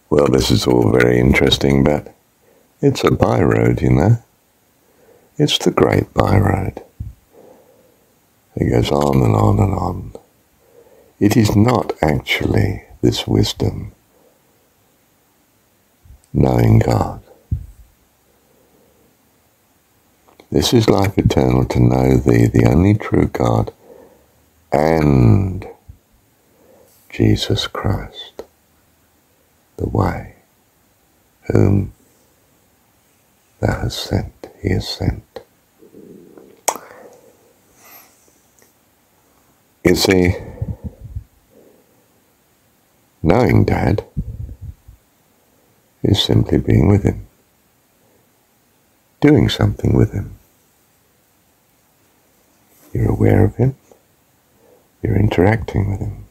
Well, this is all very interesting, but it's a byroad, you know. It's the great byroad. It goes on and on and on. It is not actually this wisdom, knowing God. This is life eternal, to know Thee, the only true God, and Jesus Christ, the way, whom Thou hast sent, He has sent. You see, knowing Dad is simply being with Him, doing something with Him. You're aware of Him, you're interacting with Him.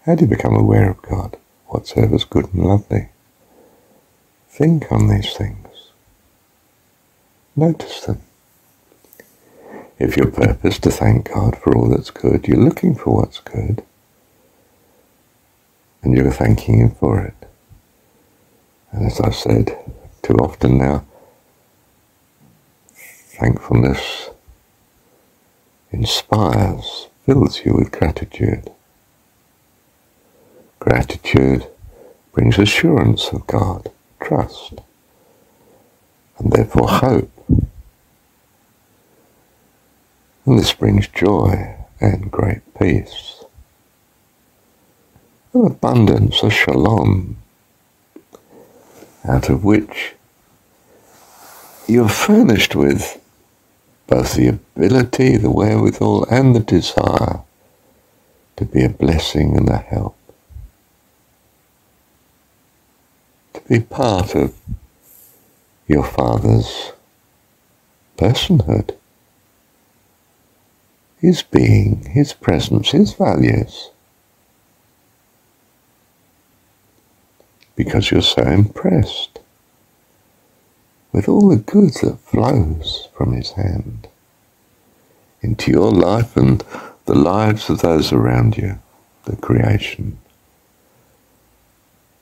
How do you become aware of God? Whatsoever's good and lovely. Think on these things. Notice them. If your purpose to thank God for all that's good, you're looking for what's good, and you're thanking Him for it. And as I've said too often now, thankfulness inspires, fills you with gratitude. Gratitude brings assurance of God, trust, and therefore hope. And this brings joy and great peace, an abundance, a shalom, out of which you're furnished with both the ability, the wherewithal, and the desire to be a blessing and a help, to be part of your Father's personhood, His being, His presence, His values, because you're so impressed with all the good that flows from His hand into your life and the lives of those around you, the creation.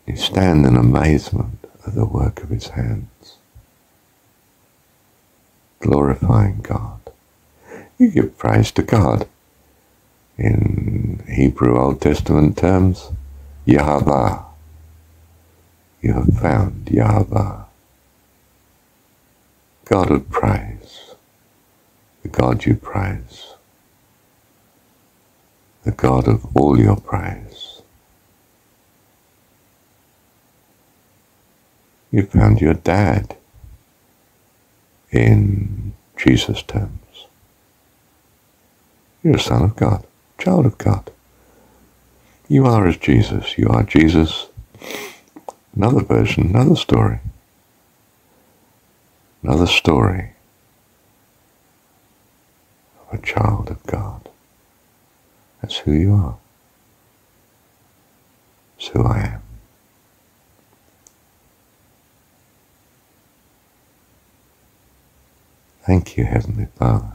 You stand in amazement at the work of His hands, glorifying God. You give praise to God. In Hebrew Old Testament terms, Yahweh. You have found Yahweh, God of praise, the God you praise, the God of all your praise. You found your Dad in Jesus' terms. You're a son of God, child of God. You are as Jesus. You are Jesus. Another version, another story. Another story of a child of God. That's who you are. That's who I am. Thank you, Heavenly Father.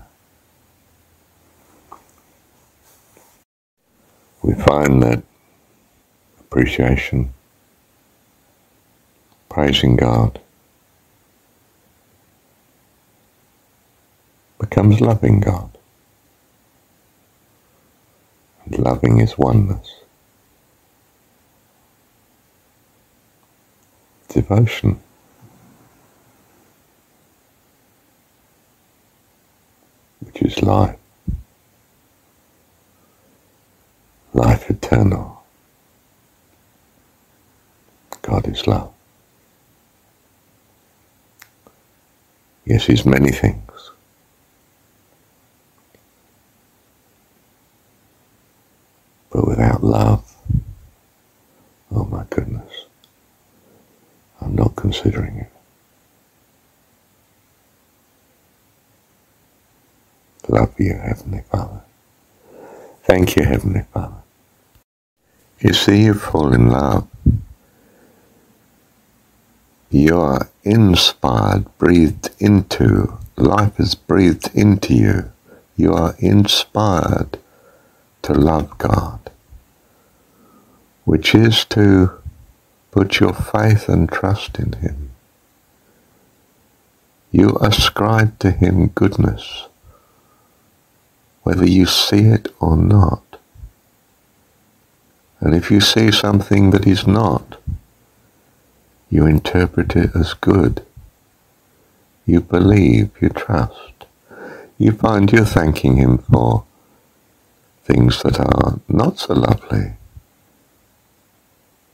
We find that appreciation, praising God, becomes loving God. And loving is oneness. Devotion. Which is life. Life eternal. God is love. Yes, He's many things. But without love, oh my goodness, I'm not considering it. Love you, Heavenly Father. Thank you, Heavenly Father. You see, you fall in love. You are inspired, breathed into. Life is breathed into you. You are inspired to love God which is to put your faith and trust in him. You ascribe to him goodness, whether you see it or not. And if you see something that is not, you interpret it as good. You believe, you trust. You find you're thanking him for things that are not so lovely,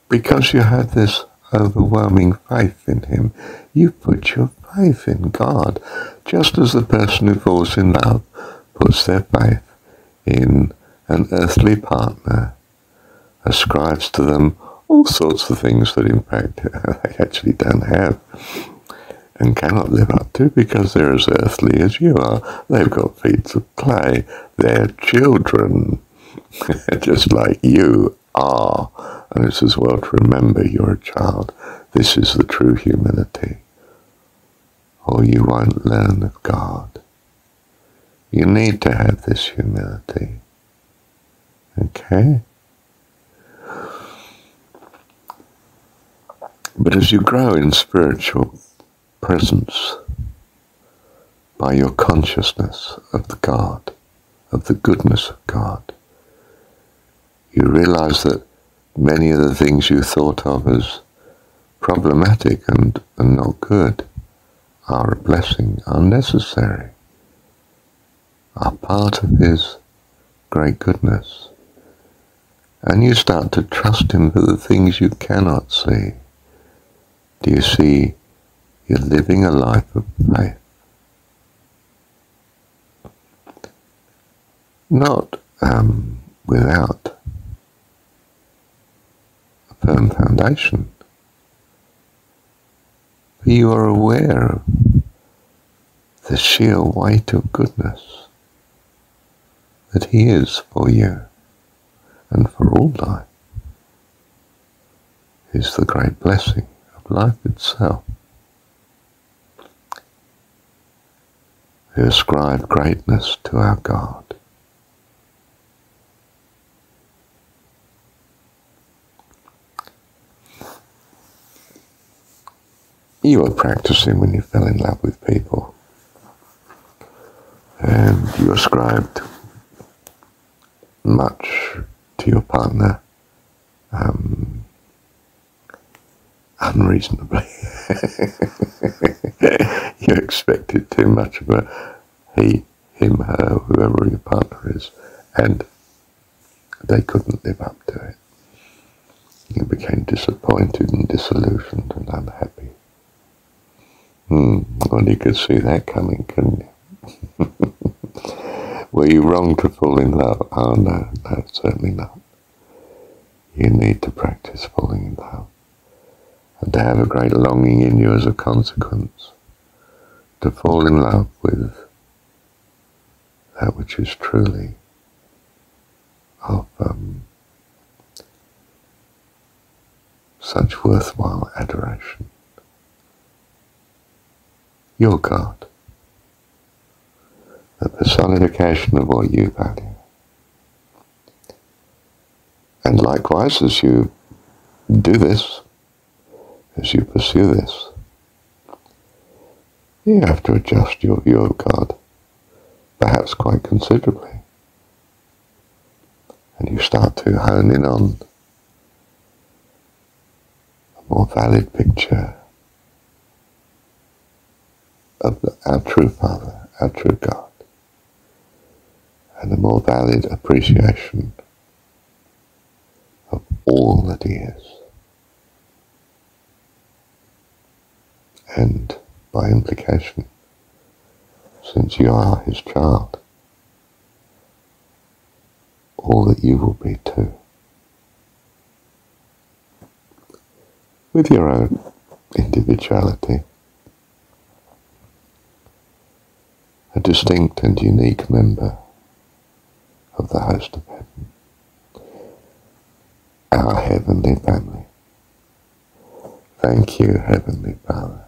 because you have this overwhelming faith in him. You put your faith in God, just as the person who falls in love puts their faith in an earthly partner, ascribes to them all sorts of things that in fact they actually don't have and cannot live up to, because they're as earthly as you are. They've got feet of clay. They're children, just like you are. And it's as well to remember you're a child. This is the true humility, or you won't learn of God. You need to have this humility. Okay? But as you grow in spiritual presence, by your consciousness of the God, of the goodness of God, you realize that many of the things you thought of as problematic and not good are a blessing, are necessary, are part of his great goodness. And you start to trust him for the things you cannot see. Do you see you're living a life of faith? Not without a firm foundation. But you are aware of the sheer weight of goodness that he is for you and for all life, is the great blessing of life itself. We ascribe greatness to our God. You were practicing when you fell in love with people, and you ascribed much to your partner unreasonably. You expected too much of her, he, him, her, whoever your partner is, and they couldn't live up to it. You became disappointed and disillusioned and unhappy. Well, you could see that coming, couldn't you? Were you wrong to fall in love? Oh, no, certainly not. You need to practice falling in love, and to have a great longing in you as a consequence, to fall in love with that which is truly of such worthwhile adoration. Your God, the personification of what you value. And likewise, as you do this, as you pursue this, you have to adjust your view of God, perhaps quite considerably. And you start to hone in on a more valid picture of our true Father, our true God, and a more valid appreciation of all that he is. And by implication, since you are his child, all that you will be too, with your own individuality, a distinct and unique member of the host of heaven, our heavenly family. Thank you, Heavenly Father.